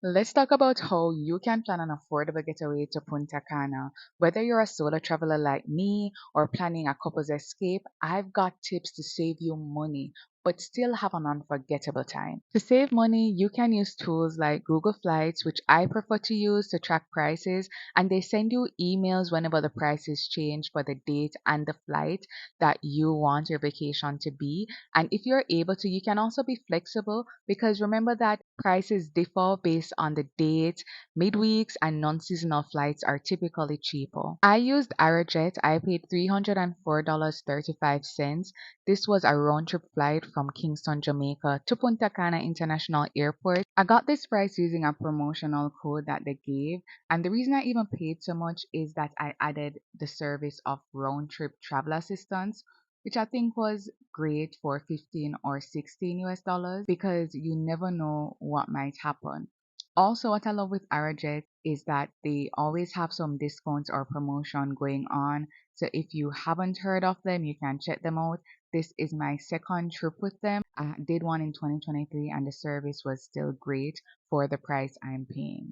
Let's talk about how you can plan an affordable getaway to Punta Cana. Whether you're a solo traveler like me or planning a couple's escape, I've got tips to save you money but still have an unforgettable time. To save money, you can use tools like Google Flights, which I prefer to use to track prices, and they send you emails whenever the prices change for the date and the flight that you want your vacation to be. And if you're able to, you can also be flexible because remember that prices differ based on the date. Midweeks and non-seasonal flights are typically cheaper. I used Arajet. I paid $304.35. This was a round trip flight from Kingston, Jamaica to Punta Cana International Airport. I got this price using a promotional code that they gave. And the reason I even paid so much is that I added the service of round trip travel assistance, which I think was great for 15 or 16 US dollars because you never know what might happen. Also, what I love with Arajet is that they always have some discounts or promotion going on. So if you haven't heard of them, you can check them out. This is my second trip with them. I did one in 2023 and the service was still great for the price I'm paying.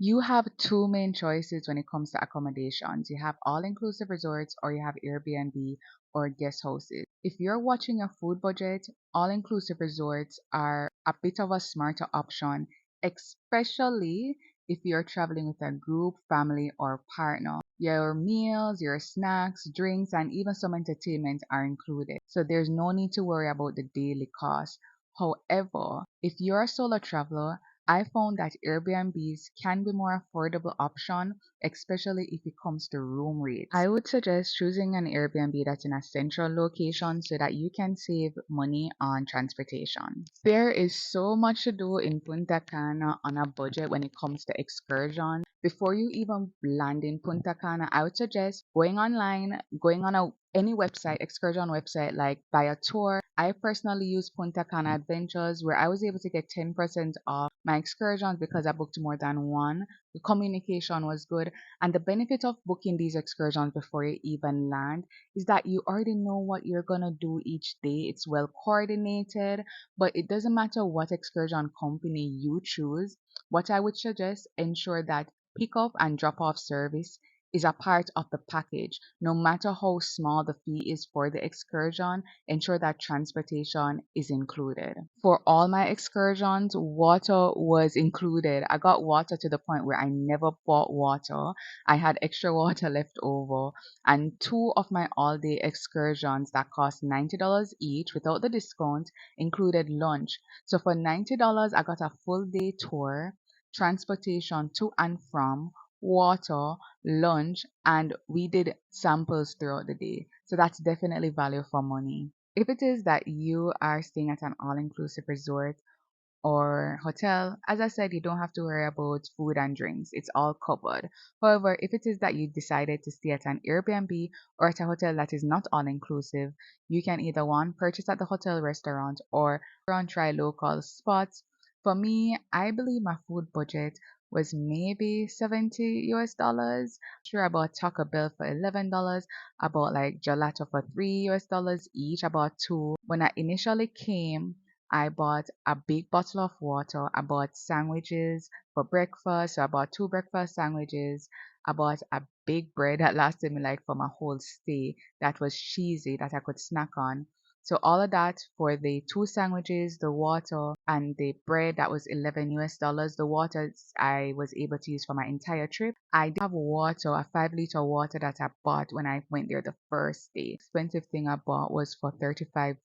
You have two main choices when it comes to accommodations. You have all-inclusive resorts or you have Airbnb or guest houses. If you're watching a food budget, all-inclusive resorts are a bit of a smarter option, especially if you're traveling with a group, family, or partner. Your meals, your snacks, drinks, and even some entertainment are included. So there's no need to worry about the daily cost. However, if you're a solo traveler, I found that Airbnbs can be more affordable option, especially if it comes to room rates. I would suggest choosing an Airbnb that's in a central location so that you can save money on transportation. There is so much to do in Punta Cana on a budget when it comes to excursions. Before you even land in Punta Cana, I would suggest going online, going on any website, excursion website like buy a tour. I personally use Punta Cana Adventures where I was able to get 10% off my excursions because I booked more than one. The communication was good. And the benefit of booking these excursions before you even land is that you already know what you're going to do each day. It's well coordinated, but it doesn't matter what excursion company you choose. What I would suggest, ensure that pickup and drop off service is a part of the package. No matter how small the fee is for the excursion, ensure that transportation is included. For all my excursions, water was included. I got water to the point where I never bought water. I had extra water left over. And two of my all day excursions that cost $90 each without the discount included lunch. So for $90, I got a full day tour, transportation to and from, water, lunch, and we did samples throughout the day. So that's definitely value for money. If it is that you are staying at an all-inclusive resort or hotel, as I said, you don't have to worry about food and drinks. It's all covered. However, if it is that you decided to stay at an Airbnb or at a hotel that is not all-inclusive, you can either one, purchase at the hotel restaurant or try local spots. For me, I believe my food budget was maybe 70 US dollars. Sure, I bought Taco Bell for $11. I bought like gelato for 3 US dollars each. I bought two. When I initially came, I bought a big bottle of water. I bought sandwiches for breakfast. So I bought two breakfast sandwiches. I bought a big bread that lasted me like for my whole stay that was cheesy that I could snack on. So all of that for the two sandwiches, the water, and the bread that was 11 US dollars. The water I was able to use for my entire trip. I did have water, a 5 liter water that I bought when I went there the first day. Expensive thing I bought was for $35,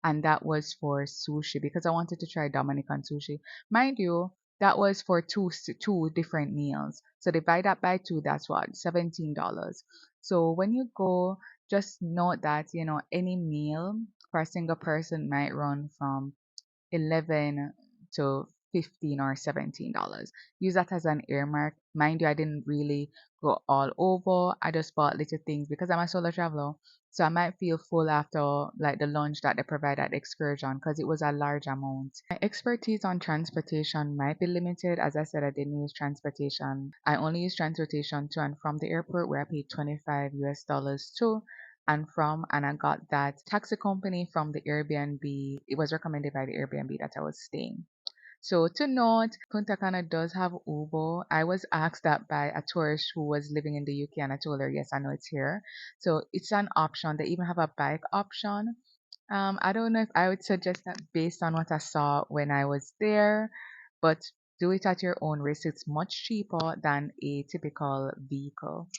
and that was for sushi because I wanted to try Dominican sushi. Mind you, that was for two different meals. So divide that by two, that's what, $17. So when you go, just note that, any meal for a single person might run from 11 to 15 or $17. Use that as an earmark. Mind you, I didn't really go all over. I just bought little things because I'm a solo traveler. So I might feel full after like the lunch that they provide at the excursion because it was a large amount. My expertise on transportation might be limited. As I said, I didn't use transportation. I only use transportation to and from the airport where I paid 25 US dollars to and from, and I got that taxi company from the Airbnb. It was recommended by the Airbnb that I was staying. So to note, Punta Cana does have Uber. I was asked that by a tourist who was living in the UK, and I told her, yes, I know it's here. So it's an option. They even have a bike option. I don't know if I would suggest that based on what I saw when I was there, but do it at your own risk. It's much cheaper than a typical vehicle.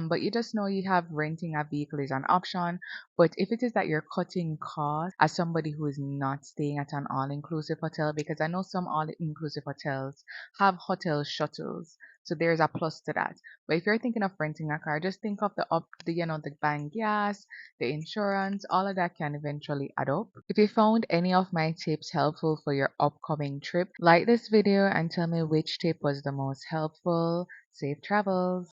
But you just know you have renting a vehicle is an option. But if it is that you're cutting costs as somebody who is not staying at an all-inclusive hotel, because I know some all-inclusive hotels have hotel shuttles, so there's a plus to that. But if you're thinking of renting a car, just think of the buying gas, the insurance, all of that can eventually add up. If you found any of my tips helpful for your upcoming trip, like this video and tell me which tip was the most helpful. Safe travels!